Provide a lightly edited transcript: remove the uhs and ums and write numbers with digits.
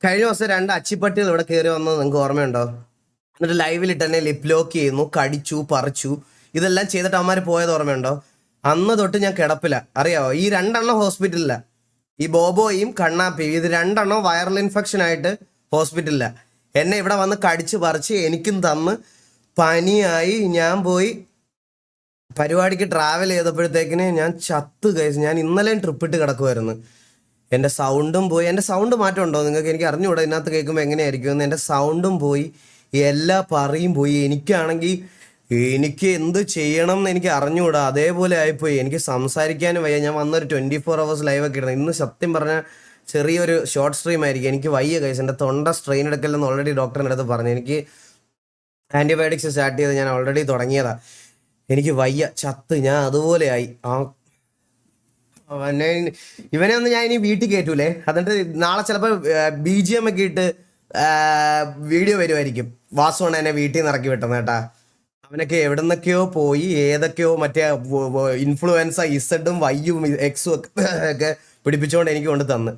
കഴിഞ്ഞ ദിവസം 2 അച്ചിപ്പട്ടികൾ ഇവിടെ കയറി വന്നത് നിങ്ങൾക്ക് ഓർമ്മയുണ്ടോ? എന്നിട്ട് ലൈവിലിട്ട് തന്നെ ലിപ് ലോക്ക് ചെയ്യുന്നു, കടിച്ചു, പറിച്ചു, ഇതെല്ലാം ചെയ്തിട്ട് അവന്മാർ പോയത് ഓർമ്മയുണ്ടോ? അന്ന് തൊട്ട് ഞാൻ കിടപ്പില്ല, അറിയാവോ? ഈ 2 ഹോസ്പിറ്റലില്ല, ഈ ബോബോയും കണ്ണാപ്പിയും, ഇത് 2 വൈറൽ ഇൻഫെക്ഷൻ ആയിട്ട് ഹോസ്പിറ്റലില്ല. എന്നെ ഇവിടെ വന്ന് കടിച്ച് പറിച്ച് എനിക്കും തന്ന് പനിയായി. ഞാൻ പോയി പരിപാടിക്ക് ട്രാവൽ ചെയ്തപ്പോഴത്തേക്കിന് ഞാൻ ചത്ത് കഴിച്ചു. ഞാൻ ഇന്നലെയും ട്രിപ്പിട്ട് കിടക്കുമായിരുന്നു. എൻ്റെ സൗണ്ടും പോയി. എൻ്റെ സൗണ്ട് മാറ്റം ഉണ്ടോ നിങ്ങൾക്ക്? എനിക്ക് അറിഞ്ഞുകൂടാ ഇതിനകത്ത് കേൾക്കുമ്പോൾ എങ്ങനെയായിരിക്കും. എൻ്റെ സൗണ്ടും പോയി, എല്ലാ പറയും പോയി. എനിക്കാണെങ്കിൽ എനിക്ക് എന്ത് ചെയ്യണം എന്ന് എനിക്ക് അറിഞ്ഞുകൂടാ, അതേപോലെ ആയിപ്പോയി. എനിക്ക് സംസാരിക്കാനും വയ്യ. ഞാൻ വന്നൊരു 24 hours ലൈവൊക്കെ ഇടണം. ഇന്ന് സത്യം പറഞ്ഞാൽ ചെറിയൊരു ഷോർട്ട് സ്ട്രീം ആയിരിക്കും. എനിക്ക് വയ്യ കൈസ്. എൻ്റെ തൊണ്ട സ്ട്രെയിൻ എടുക്കലെന്ന് ഓൾറെഡി ഡോക്ടറിൻ്റെ അടുത്ത് പറഞ്ഞു. എനിക്ക് ആൻറ്റിബയോട്ടിക്സ് സ്റ്റാർട്ട് ചെയ്ത് ഞാൻ ഓൾറെഡി തുടങ്ങിയതാ. എനിക്ക് വയ്യ, ചത്ത് ഞാൻ അതുപോലെ ആയി. ഇവനെ ഒന്ന് ഞാൻ ഇനി വീട്ടിൽ കയറ്റൂലേ. എന്നിട്ട് നാളെ ചിലപ്പോൾ BGM ഒക്കെ ഇട്ട് വീഡിയോ വരുമായിരിക്കും. വാസുവാണ് എന്നെ വീട്ടിൽ നിന്ന് ഇറക്കി വിട്ടുന്നത് കേട്ടാ. അവനൊക്കെ എവിടുന്നൊക്കെയോ പോയി, ഏതൊക്കെയോ മറ്റേ ഇൻഫ്ലുവൻസ ഇസഡും വൈയും എക്സും ഒക്കെ പിടിപ്പിച്ചുകൊണ്ട് എനിക്ക് കൊണ്ട് തന്ന്.